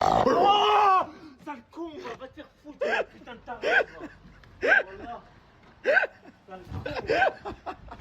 Oh, sale con, va te faire foutre, putain de taré, voilà. Sale con.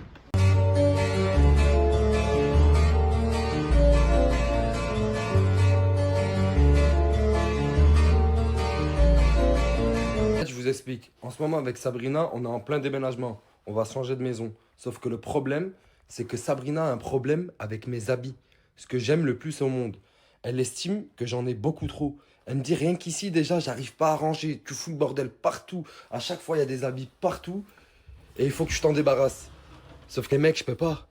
Je vous explique. En ce moment, avec Sabrina, on est en plein déménagement. On va changer de maison. Sauf que le problème, c'est que Sabrina a un problème avec mes habits. Ce que j'aime le plus au monde. Elle estime que j'en ai beaucoup trop. Elle me dit rien qu'ici, déjà, j'arrive pas à ranger. Tu fous le bordel partout. À chaque fois, il y a des habits partout. Et il faut que je t'en débarrasse. Sauf que les mecs, je peux pas.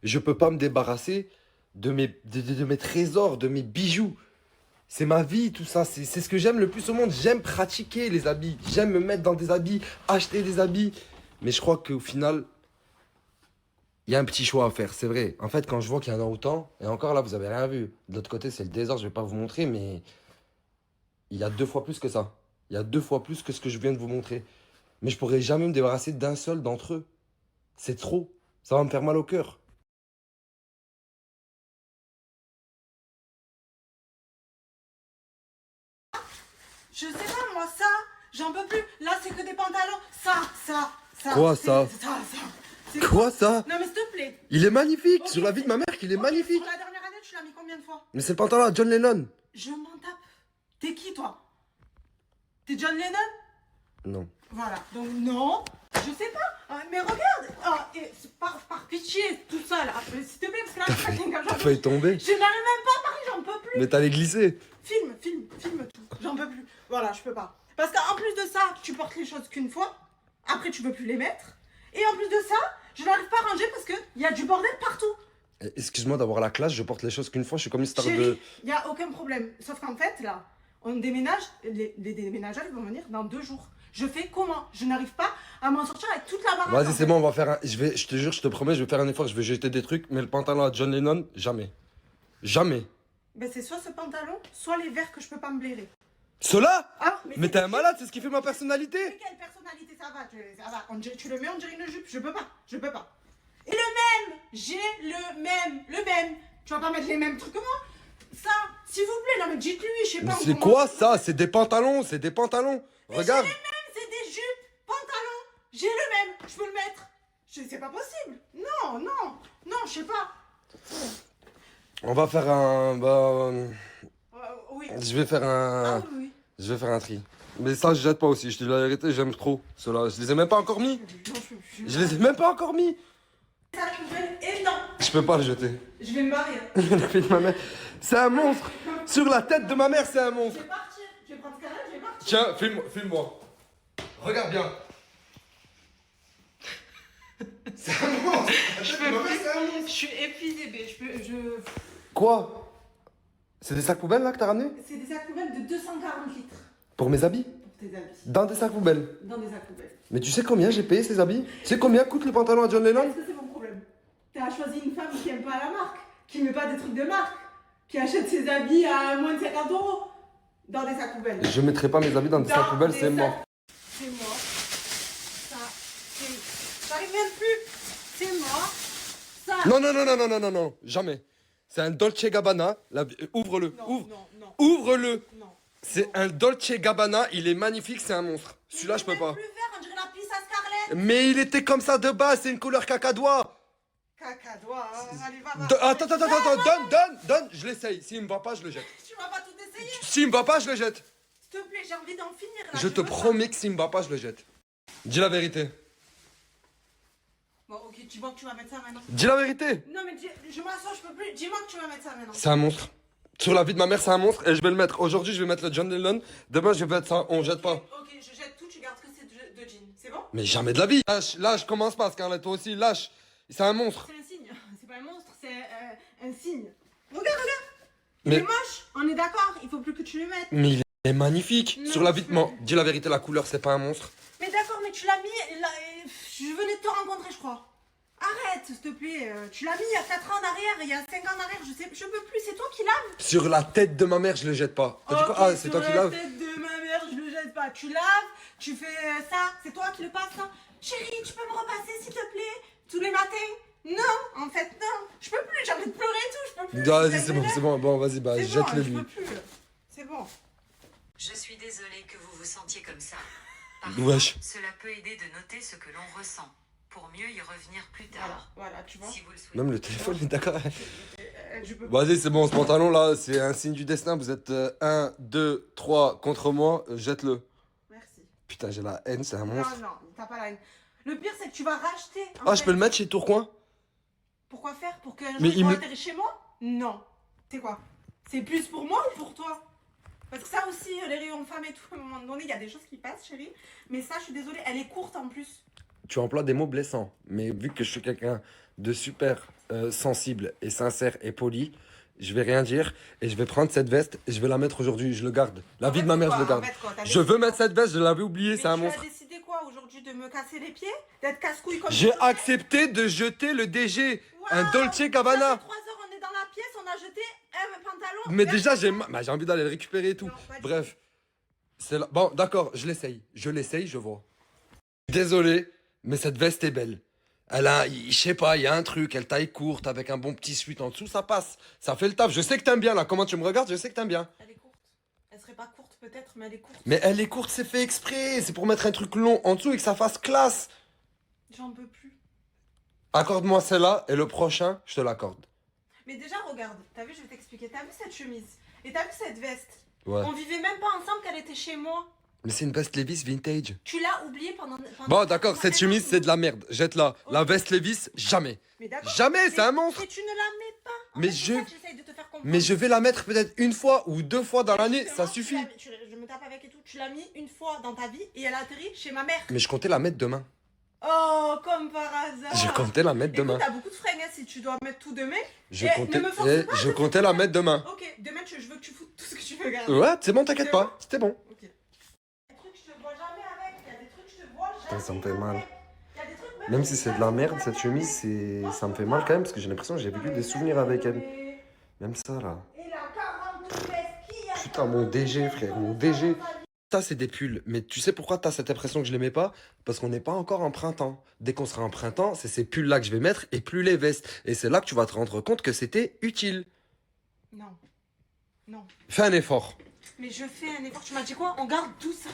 Je peux pas me débarrasser de mes trésors, de mes bijoux. C'est ma vie, tout ça. C'est ce que j'aime le plus au monde. J'aime pratiquer les habits. J'aime me mettre dans des habits, acheter des habits. Mais je crois qu'au final, il y a un petit choix à faire. C'est vrai. En fait, quand je vois qu'il y en a autant, et encore là, vous avez rien vu. De l'autre côté, c'est le désordre. Je vais pas vous montrer, mais il y a 2 fois plus que ça. Il y a 2 fois plus que ce que je viens de vous montrer. Mais je pourrais jamais me débarrasser d'un seul d'entre eux. C'est trop. Ça va me faire mal au cœur. Je sais pas, moi, ça, j'en peux plus. Là, c'est que des pantalons. Ça. Quoi, ça C'est Quoi, ça? Non, mais s'il te plaît. Il est magnifique. Ok, Sur la vie de ma mère, qu'il est Ok, magnifique. Pour la dernière année, tu l'as mis combien de fois? Mais c'est le pantalon à John Lennon. Je m'en tape. T'es qui, toi? T'es John Lennon? Non. Voilà. Donc, non. Je sais pas. Mais regarde. Et par pitié, tout ça, là. S'il te plaît, parce que là, T'as failli tomber. je n'arrive même pas à parler, j'en peux plus. Mais t'allais glisser. Filme tout. J'en peux plus. Voilà, je peux pas. Parce qu'en plus de ça, tu portes les choses qu'une fois. Après, tu peux plus les mettre. Et en plus de ça, je n'arrive pas à ranger parce qu'il y a du bordel partout. Excuse-moi d'avoir la classe, je porte les choses qu'une fois, je suis comme une star de... Chérie, il n'y a aucun problème. Sauf qu'en fait, là, on déménage. Les déménageurs, ils vont venir dans 2 jours. Je fais comment? Je n'arrive pas à m'en sortir avec toute la baraque. Vas-y, c'est bon, on va faire un... Je te jure, je te promets, je vais faire un effort, je vais jeter des trucs, mais le pantalon à John Lennon, jamais. Jamais. Ben, c'est soit ce pantalon, soit les verres que je peux pas me blairer. Cela? Ah, Mais t'es un malade, c'est ce qui fait ma personnalité. Mais quelle personnalité ça va? Ça va. Tu le mets, on dirait une jupe. Je peux pas. Et le même. J'ai le même. Tu vas pas mettre les mêmes trucs que moi. Ça, s'il vous plaît, non mais dites-lui, je sais Mais pas. c'est quoi ça? C'est des pantalons, c'est des pantalons. Mais Regarde. j'ai les mêmes, c'est des jupes, pantalons. J'ai le même. Je peux le mettre. C'est pas possible. Non, je sais pas. On va faire un... Oui. Je vais faire un... Oui. Je vais faire un tri. Mais ça, je jette pas aussi, je te dis la vérité, j'aime trop ceux-là. Je les ai même pas encore mis. Je les ai même pas encore mis. Ça poubelle et non. Je peux pas le jeter. Je vais me barrer. La fille de ma mère. C'est un monstre. Sur la tête de ma mère, c'est un Je monstre. vais partir. Je vais prendre ce canal, je vais partir. Tiens, filme-moi. Regarde bien. C'est un monstre. Je suis épuisée, je... Quoi? C'est des sacs poubelles là que t'as ramené? C'est des sacs poubelles de 240 litres. Pour mes habits? Pour tes habits. Dans des sacs poubelles. Dans des sacs poubelles. Mais tu sais combien j'ai payé ces habits? Tu sais combien coûte le pantalon à John Lennon? Est-ce que c'est mon problème? T'as choisi une femme qui aime pas la marque, qui met pas des trucs de marque, qui achète ses habits à moins de 50 € dans des sacs poubelles. Je mettrai pas mes habits dans des sacs poubelles, c'est mort. C'est mort. Ça, c'est... J'arrive même plus. C'est mort. Ça... Non, jamais. C'est un Dolce Gabbana. Ouvre-le, Non. Ouvre-le. Non. C'est un Dolce Gabbana, il est magnifique, c'est un monstre. Celui-là, je peux pas. Plus vert, on dirait la pisse à Scarlett. Mais il était comme ça de base, c'est une couleur cacadois. Cacadois, allez, va. Attends, donne, je l'essaye. S'il me va pas, je le jette. Tu vas pas tout essayer. S'il me va pas, je le jette. S'il te plaît, j'ai envie d'en finir là. Je te veux promets que s'il me va pas, je le jette. Dis la vérité. Bon, ok, dis-moi que tu vas mettre ça maintenant. Dis la vérité. Non, mais je m'assois, je peux plus. Dis-moi que tu vas mettre ça maintenant. C'est un monstre. Sur la vie de ma mère, c'est un monstre et je vais le mettre. Aujourd'hui, je vais mettre le John Lennon. Demain, je vais mettre ça. On jette pas. Ok, je jette tout, tu gardes que c'est de jean. C'est bon? Mais jamais de la vie. Lâche, commence pas, Scarlett, toi aussi, lâche. C'est un monstre. C'est un signe. C'est pas un monstre, c'est un signe. Regarde. Il Mais- est moche, on est d'accord, il faut plus que tu le mettes. Mais il est magnifique. Non, Sur la vie de... je- Moi, dis la vérité, la couleur, c'est pas un monstre. Mais d'accord, mais tu l'as mis. Là, je venais de te rencontrer, je crois. Arrête, s'il te plaît. Tu l'as mis il y a 4 ans en arrière, il y a 5 ans en arrière, je peux plus, c'est toi qui laves. Sur la tête de ma mère, je le jette pas. T'as dit quoi? Ah, c'est toi qui laves. Sur la tête de ma mère, je le jette pas. Tu laves, tu fais ça, c'est toi qui le passes, ça. Chérie, tu peux me repasser, s'il te plaît, tous les matins? Non, en fait, non. Je peux plus, j'ai envie de pleurer et tout, je peux plus. Vas-y, c'est bon. Bon, vas-y, bah, C'est bon, jette-le je lui. peux plus. C'est bon. Je suis désolée que vous vous sentiez comme ça. Parfois, Wesh. cela peut aider de noter ce que l'on ressent, pour mieux y revenir plus Voilà, tard. voilà, tu vois. Si vous le souhaitez. Même le téléphone est d'accord. Je peux pas. Vas-y, c'est bon, ce pantalon là, c'est un signe du destin. Vous êtes 1, 2, 3 contre moi, jette-le. Merci. Putain, j'ai la haine, c'est un Non, monstre. non, t'as pas la haine. Le pire, c'est que tu vas racheter. en Ah, je fait. peux le mettre chez Tourcoing? Pourquoi faire? Pour que Mais je il me- atterrir chez moi? Non. C'est quoi? C'est plus pour moi ou pour toi? Parce que ça aussi, les rayons femmes et tout, à un moment donné, il y a des choses qui passent, chérie. Mais ça, je suis désolée, elle est courte en plus. Tu emploies des mots blessants, mais vu que je suis quelqu'un de super sensible et sincère et poli, je vais rien dire et je vais prendre cette veste et je vais la mettre aujourd'hui. Je le garde. La En vie fait, de ma mère, quoi, je le garde. en fait, quoi, t'as Je décidé veux mettre quoi? cette veste, je l'avais oublié, Mais c'est un tu monstre. as décidé quoi aujourd'hui? De me casser les pieds? D'être casse-couille comme J'ai ça? accepté de jeter le DG, un Waouh, Dolce ça Gabbana. fait 3 heures, on est dans la pièce, on a jeté un pantalon. Mais Merci. déjà, j'ai envie d'aller le récupérer et tout. Non, pas du Bref, c'est là. Bon, d'accord, je l'essaye. Je l'essaye, je vois. Désolé, mais cette veste est belle. Elle a, je sais pas, il y a un truc, elle taille courte avec un bon petit sweat en dessous, ça passe. Ça fait le taf. Je sais que t'aimes bien là. Comment tu me regardes, je sais que t'aimes bien. Elle est courte. Elle serait pas courte peut-être, mais elle est courte. Mais elle est courte, c'est fait exprès. C'est pour mettre un truc long en dessous et que ça fasse classe. J'en peux plus. Accorde-moi celle-là et le prochain, je te l'accorde. Mais déjà, regarde, t'as vu, je vais t'expliquer. T'as vu cette chemise? Et t'as vu cette veste? Ouais. On vivait même pas ensemble qu'elle était chez moi. Mais c'est une veste Levi's vintage. Tu l'as oublié pendant. Bon, d'accord, cette chemise, c'est de la merde. Jette-la. La Ok. veste Levi's, jamais. Mais d'accord. Jamais, c'est un monstre. Mais tu ne la mets pas. En Mais fait, c'est je- ça que j'essaye de te faire comprendre. Mais je vais la mettre peut-être une fois ou deux fois dans Mais l'année, justement, ça suffit. je me tape avec et tout. Tu l'as mis une fois dans ta vie et elle a atterri chez ma mère. Mais je comptais la mettre demain. Oh, comme par hasard. Je comptais la mettre Écoute, demain. t'as beaucoup de fringues hein, si tu dois mettre tout demain. Je Eh, comptais, ne me force eh, pas, je comptais la mettre demain. Ok, demain, je veux que tu foutes tout ce que tu veux garder. Ouais, c'est bon, t'inquiète C'est pas. C'était bon. Ok. Il y a des trucs, je te vois jamais avec. Il y a des trucs, je te vois jamais. Putain, ça me fait mal. avec. Il y a des trucs, Même si c'est de la merde, cette chemise, ça me fait mal quand même parce que j'ai l'impression que j'ai vécu des souvenirs avec elle. Même ça là. Et la 40 qui a. Putain, mon DG, frère, mon DG. Ça, c'est des pulls. Mais tu sais pourquoi t'as cette impression que je les mets pas? Parce qu'on n'est pas encore en printemps. Dès qu'on sera en printemps, c'est ces pulls-là que je vais mettre et plus les vestes. Et c'est là que tu vas te rendre compte que c'était utile. Non. Non. Fais un effort. Mais je fais un effort. Tu m'as dit quoi? On garde tout ça.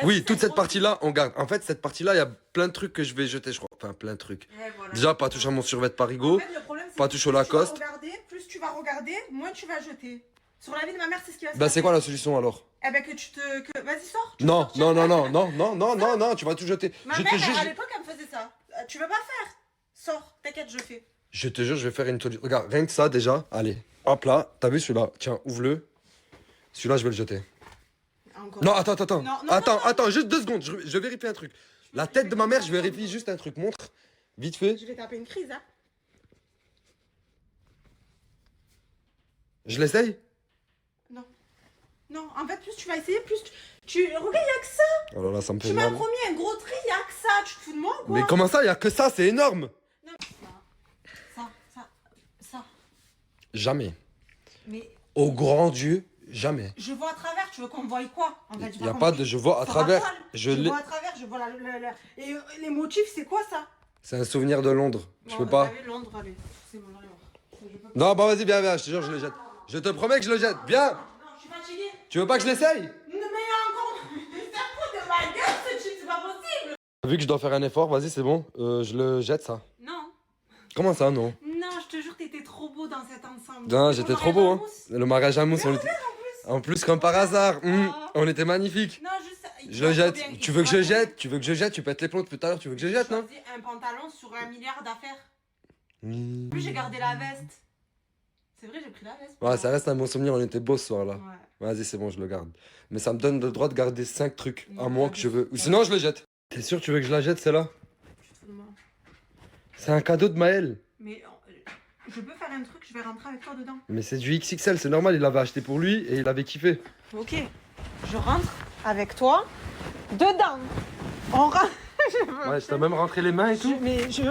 Oui, toute cette partie-là, on garde. En fait, cette partie-là, il y a plein de trucs que je vais jeter, je crois. Enfin, plein de trucs. Ouais, voilà. Déjà, pas toucher à mon survêt Parigo. En fait, le problème, c'est pas que toucher au plus tu vas Lacoste. regarder, plus tu vas regarder, moins tu vas jeter. Sur la vie de ma mère, c'est ce qui va se Bah, passer. c'est quoi la solution alors? Eh ben que tu te... que- Vas-y, sors. Tu Non, peux sortir. non, non, non, non, non, non, non, non, tu vas tout jeter. Ma Je mère, te jure, à l'époque, elle me faisait ça. Tu veux pas faire? Sors, t'inquiète, je fais. je te jure, je vais faire une solution. Regarde, rien que ça déjà. Allez, hop là. T'as vu celui-là? Tiens, ouvre-le. Celui-là, je vais le jeter. Encore. Non, attends, attends. Non, non, attends, non, non. attends, juste 2 secondes. Je vérifie un truc. La tête de ma mère, je vérifie juste un truc. Montre. Vite fait. Je vais taper une crise, hein. Je l'essaye? Non. Non, en fait, plus tu vas essayer, plus tu... Regarde, il y a que ça. Oh là là, ça me fait Tu m'as mal. promis un gros tri, il y a que ça. Tu te fous de moi ou quoi? Mais comment ça? Il y a que ça, c'est énorme. Non, ça. Jamais. Mais Au grand Dieu, jamais. je vois à travers, tu veux qu'on voie quoi? En fait, j'ai Il n'y a pas de je vois à travers. Je l'ai- vois à travers, je vois Et les motifs, c'est quoi ça? C'est un souvenir de Londres. Je peux pas. T'as vu Londres, allez. C'est bon, j'en ai marre. Je peux pas. Non, bah vas-y, viens, viens, je te jure, je le jette. Je te promets que je le jette. Viens. Non, je suis fatiguée. Tu veux pas que je l'essaye? Non, mais il y a encore. Ça fout de ma gueule ce type, c'est pas possible. Vu que je dois faire un effort, vas-y, c'est bon. Je le jette, ça. Non. Comment ça, non? Non, je te jure, t'étais trop beau dans cet ensemble. Non, C'est j'étais ton trop beau, hein. mariage en mousse. Le mariage à mousse, on était... En plus, comme par hasard, on était magnifiques. Non, juste. il Je te le va trop jette. bien, il Tu te veux que va je trop bien. jette? Tu veux que je jette? Tu pètes les plombs depuis tout à l'heure, tu veux que je jette, non? Choisis un pantalon sur 1 milliard d'affaires. En plus, j'ai gardé la veste. C'est vrai, j'ai pris la veste. Ouais, ça reste un bon souvenir, on était beaux ce soir-là. Ouais. Vas-y, c'est bon, je le garde. Mais ça me donne le droit de garder 5 trucs, à Non, moins pas que je de- veux. Ou sinon, je le jette. T'es sûr, tu veux que je la jette, celle-là? Tu te fous de moi. C'est un cadeau de Maël. Mais je peux faire un truc, je vais rentrer avec toi dedans. Mais c'est du XXL, c'est normal, il l'avait acheté pour lui et il avait kiffé. Ok. Je rentre avec toi dedans. On rentre. Ouais, je t'ai même rentré les mains et tout. Mais je.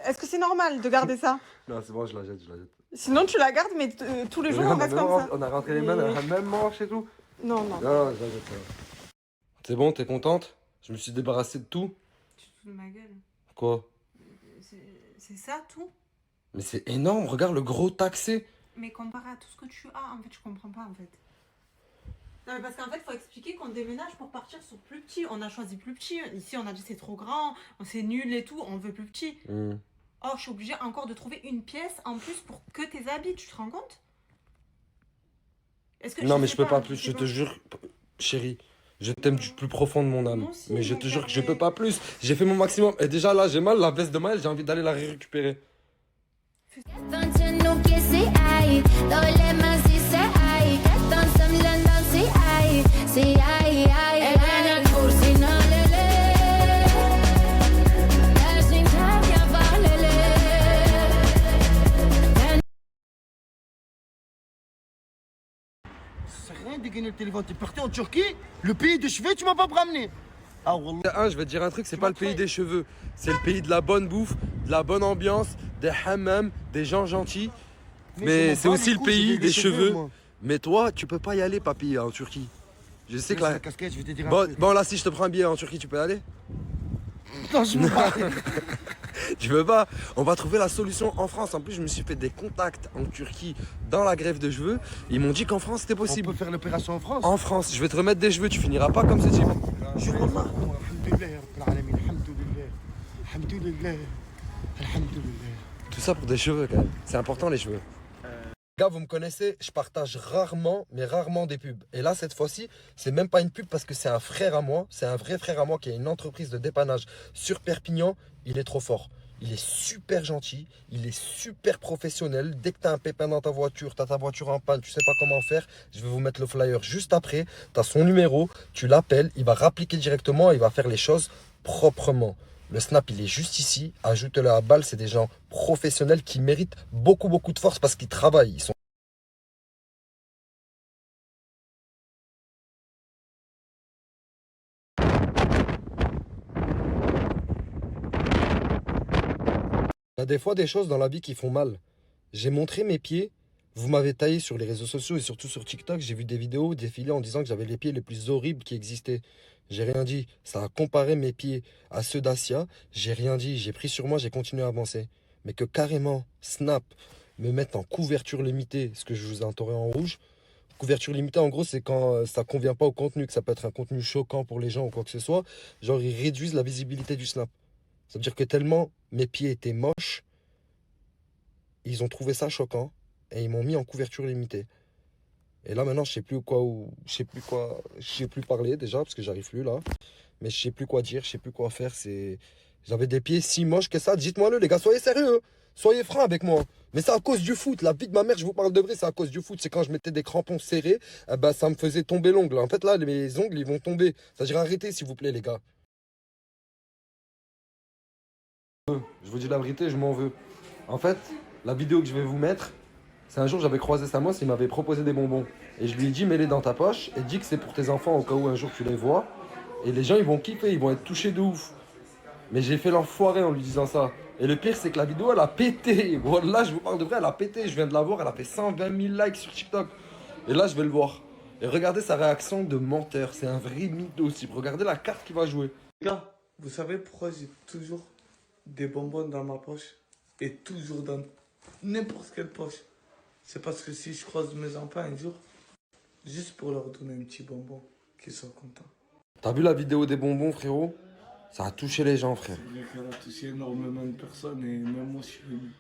Est-ce que c'est normal de garder ça? Non, c'est bon, je la jette, je la jette. Sinon, tu la gardes, mais tous les jours, on reste comme ça. On a rentré les mains dans la même manche et tout. Non, non. Non, je la jette, ça va. C'est bon, t'es contente? Je me suis débarrassé de tout. Tu te fous de ma gueule. Quoi? C'est ça tout? Mais c'est énorme, regarde le gros taxé. Mais comparé à tout ce que tu as, en fait, je comprends pas en fait. Non, mais parce qu'en fait, il faut expliquer qu'on déménage pour partir sur plus petit. On a choisi plus petit. Ici, on a dit c'est trop grand, c'est nul et tout, on veut plus petit. Oh, je suis obligée encore de trouver une pièce en plus pour que tes habits, tu te rends compte? Est-ce que Non, mais sais je peux pas je plus, sais je pas. te jure, chérie. Je t'aime du plus profond de mon âme. Moi aussi, Mais je mon te jure que je cœur, peux pas plus. J'ai fait mon maximum. Et déjà là, j'ai mal, la veste de Maël, j'ai envie d'aller la récupérer. Ça sert à rien de dégainer le téléphone. T'es parti en Turquie, le pays des cheveux, tu m'as pas ramené. Ah, Wallah. Je vais te dire un truc, c'est pas le pays des cheveux. C'est le pays de la bonne bouffe, de la bonne ambiance, des hammams, des gens gentils. Mais c'est aussi le pays des cheveux. moi. Mais toi, tu peux pas y aller, papy, en Turquie. Je sais que Laisse là. la casquette, je vais te dire un Bon, truc. bon, là, si je te prends un billet en Turquie, tu peux y aller? Non, je veux pas. Tu veux pas? On va trouver la solution en France. En plus, je me suis fait des contacts en Turquie dans la greffe de cheveux. Ils m'ont dit qu'en France, c'était On possible. peut faire l'opération en France. En France, je vais te remettre des cheveux, tu finiras pas comme ce type. Jure Wallah. Alhamdulillah, ya Rabbil Alamin. Alhamdulillah. Alhamdulillah. Alhamdulillah. Tout ça pour des cheveux, quand même. C'est important, les cheveux. Gars, vous me connaissez, je partage rarement, mais rarement des pubs. Et là, cette fois-ci, c'est même pas une pub parce que c'est un frère à moi. C'est un vrai frère à moi qui a une entreprise de dépannage sur Perpignan. Il est trop fort. Il est super gentil, il est super professionnel. Dès que tu as un pépin dans ta voiture, tu as ta voiture en panne, tu sais pas comment faire, je vais vous mettre le flyer juste après. Tu as son numéro, tu l'appelles, il va rappliquer directement, il va faire les choses proprement. Le snap, il est juste ici. Ajoute-le à balle, c'est des gens professionnels qui méritent beaucoup, beaucoup de force parce qu'ils travaillent. Ils sont... Il y a des fois des choses dans la vie qui font mal. J'ai montré mes pieds. Vous m'avez taillé sur les réseaux sociaux et surtout sur TikTok. J'ai vu des vidéos défiler en disant que j'avais les pieds les plus horribles qui existaient. J'ai rien dit. Ça a comparé mes pieds à ceux d'Asia. J'ai rien dit. J'ai pris sur moi, j'ai continué à avancer. Mais que carrément, Snap me mette en couverture limitée, ce que je vous ai entouré en rouge. Couverture limitée, en gros, c'est quand ça convient pas au contenu, que ça peut être un contenu choquant pour les gens ou quoi que ce soit. Genre, ils réduisent la visibilité du Snap. Ça veut dire que tellement mes pieds étaient moches, ils ont trouvé ça choquant et ils m'ont mis en couverture limitée. Et là maintenant je sais plus je sais plus parler déjà parce que j'arrive plus là. Mais je sais plus quoi dire, je sais plus quoi faire. J'avais des pieds si moches que ça. Dites-moi-le les gars, soyez sérieux, hein. Soyez francs avec moi. Mais c'est à cause du foot. La vie de ma mère, je vous parle de vrai, c'est à cause du foot. C'est quand je mettais des crampons serrés, ça me faisait tomber l'ongle. En fait là, mes ongles ils vont tomber. C'est-à-dire arrêtez s'il vous plaît les gars. Je vous dis la vérité, je m'en veux. En fait, la vidéo que je vais vous mettre, c'est un jour j'avais croisé Samos, il m'avait proposé des bonbons. Et je lui ai dit mets-les dans ta poche et dis que c'est pour tes enfants au cas où un jour tu les vois. Et les gens ils vont kiffer, ils vont être touchés de ouf. Mais j'ai fait l'enfoiré en lui disant ça. Et le pire c'est que la vidéo elle a pété. Bon, là je vous parle de vrai, elle a pété. Je viens de la voir, elle a fait 120 000 likes sur TikTok. Et là je vais le voir. Et regardez sa réaction de menteur, c'est un vrai mytho aussi. Regardez la carte qu'il va jouer. Les gars, vous savez pourquoi j'ai toujours des bonbons dans ma poche et toujours dans n'importe quelle poche? C'est parce que si je croise mes enfants un jour, juste pour leur donner un petit bonbon, qu'ils soient contents. T'as vu la vidéo des bonbons frérot? Ça a touché les gens frère. C'est vrai qu'elle a touché énormément de personnes et même moi je suis ému.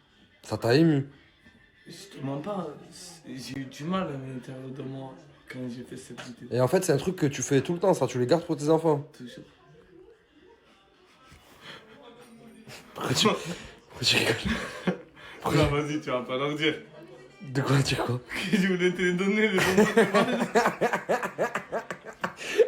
Ça t'a ému. Je te mens pas, j'ai eu du mal à l'intérieur de moi quand j'ai fait cette vidéo. Et en fait c'est un truc que tu fais tout le temps ça, tu les gardes pour tes enfants. Toujours. Pourquoi tu rigoles? Non, vas-y, tu vas pas leur dire. De quoi dire quoi? Que je voulais te les donner, les bonbons.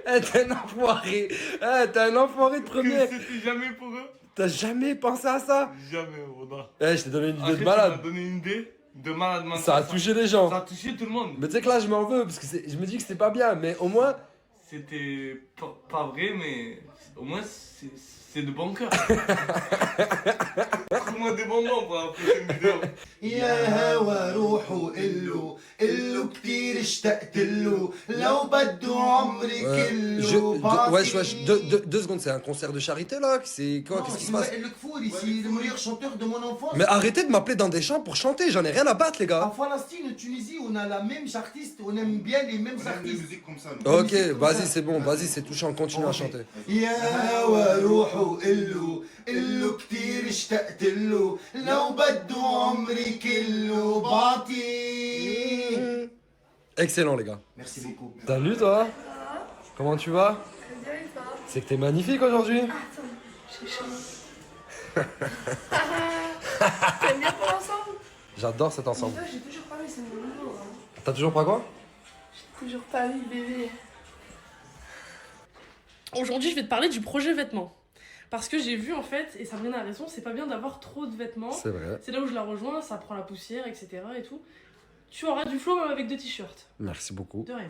Eh t'es un enfoiré. Eh t'es un enfoiré de Que première. c'était jamais pour eux. T'as jamais pensé à ça? Jamais, Roda. Eh je t'ai donné une idée Après, de tu malade. m'as donné une idée de malade mental. Ça a touché les gens. Ça a touché tout le monde. Mais tu sais que là je m'en veux parce que je me dis que c'est pas bien. Mais au moins c'était pas vrai, mais au moins c'est de bon cœur. Trouve-moi des bonbons pour la prochaine vidéo. يا هوا روحوا قلو كتير اشتقت له لو بده عمري كله Wesh, wesh, deux secondes, c'est un concert de charité là? C'est quoi? Qu'est-ce qui se passe? وائل الكفوري c'est le meilleur chanteur de mon enfance. Mais arrêtez de m'appeler dans des chants pour chanter, j'en ai rien à battre les En gars. Palestine, en Tunisie, on a la même artiste, on aime bien les mêmes artistes. Ok, vas-y, c'est bon, vas-y, c'est touchant, continue à chanter. يا هوا روحوا قلو كتير اشتقت له لو بده عمري كله بعطيه. Excellent les gars. Merci beaucoup. Salut toi. Comment tu vas? C'est que t'es magnifique aujourd'hui. T'aimes bien pour l'ensemble? J'adore cet ensemble. Toi, j'ai toujours pas mis, c'est mon nouveau. Hein. T'as toujours pas quoi? J'ai toujours pas mis, bébé. Aujourd'hui, je vais te parler du projet vêtements. Parce que j'ai vu en fait, et Sabrina a raison, c'est pas bien d'avoir trop de vêtements. C'est vrai. C'est là où je la rejoins, ça prend la poussière, etc. et tout. Tu auras du flow même avec 2 t-shirts. Merci beaucoup. De rien.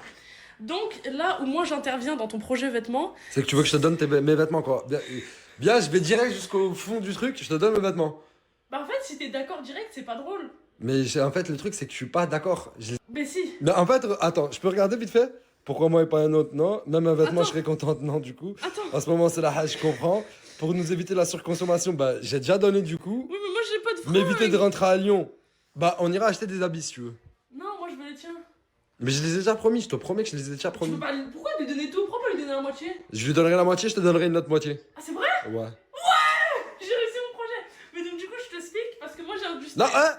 Donc là où moi j'interviens dans ton projet vêtements, C'est que tu veux que je te donne mes vêtements quoi. Bien, je vais direct jusqu'au fond du truc, je te donne mes vêtements. bah en fait si t'es d'accord direct, c'est pas drôle. Mais en fait, le truc c'est que je suis pas d'accord. Mais si. Mais en fait, attends, je peux regarder vite fait? Pourquoi moi et pas un autre? Non. Même un vêtement, Attends. je serais contente, non, du coup. Attends. En ce moment, c'est la hache, je comprends. Pour nous éviter la surconsommation, bah, j'ai déjà donné du coup. Oui mais moi j'ai pas de fringues. M'éviter de rentrer à Lyon, bah, on ira acheter des habits si tu veux. Non, moi je veux les tiens. Mais je les ai déjà promis, je te promets que je les ai déjà Tu promis. peux pas... Pourquoi lui donner tout? Pourquoi pas lui donner la moitié? Je lui donnerai la moitié, je te donnerai une autre moitié. Ah c'est vrai? Ouais. J'ai réussi mon projet. Mais donc du coup je t'explique parce que moi j'ai un du Non, hein?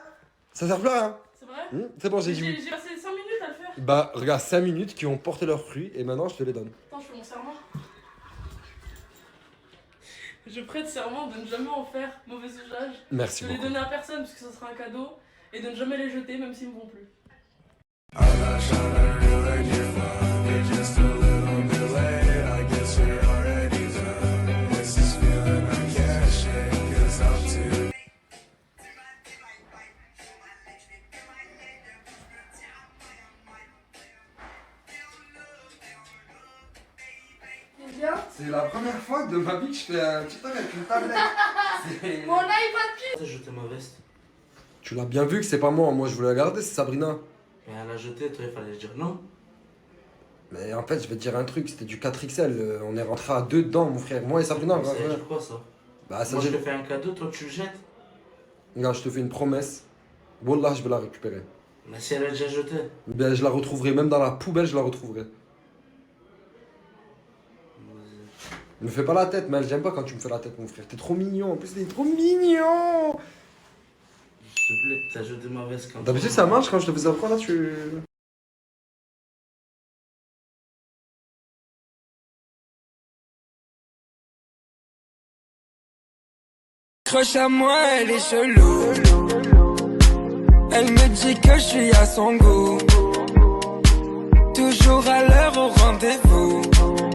Ça sert plus à rien. C'est vrai? C'est bon, j'ai dit J'ai oui. passé 5 minutes à le faire. Bah, regarde, 5 minutes qui ont porté leurs fruits et maintenant je te les donne. Attends, je fais mon serment. Je prête serment de ne jamais en faire mauvais usage, Merci de les beaucoup. donner à personne parce que ce sera un cadeau, et de ne jamais les jeter même s'ils me vont plus. Bien. C'est la première fois de ma vie que je fais un TikTok avec une tablette. Mon iPad pile. T'as jeté ma veste. Tu l'as bien vu que c'est pas moi je voulais la garder, c'est Sabrina. Mais elle a jeté, toi il fallait dire non. Mais en fait, je vais te dire un truc, c'était du 4XL, on est rentré à 2 dedans, mon frère. Moi et Sabrina, Ça ouais. veut dire quoi ça? Bah, ça Moi je j'ai. te fais un cadeau, toi tu le jettes. Regarde, je te fais une promesse. Wallah, je vais la récupérer. Mais si elle a déjà jeté. Ben, je la retrouverai, même dans la poubelle, je la retrouverai. Ne me fais pas la tête, mais j'aime pas quand tu me fais la tête, mon frère. T'es trop mignon, en plus, t'es trop mignon. S'il te plaît, t'as jeté ma veste quand D'habitude, ça marche quand je te fais ça. Pourquoi là, tu. Accroche à moi, elle est chelou. Elle me dit que je suis à son goût. Toujours à l'heure au rendez-vous.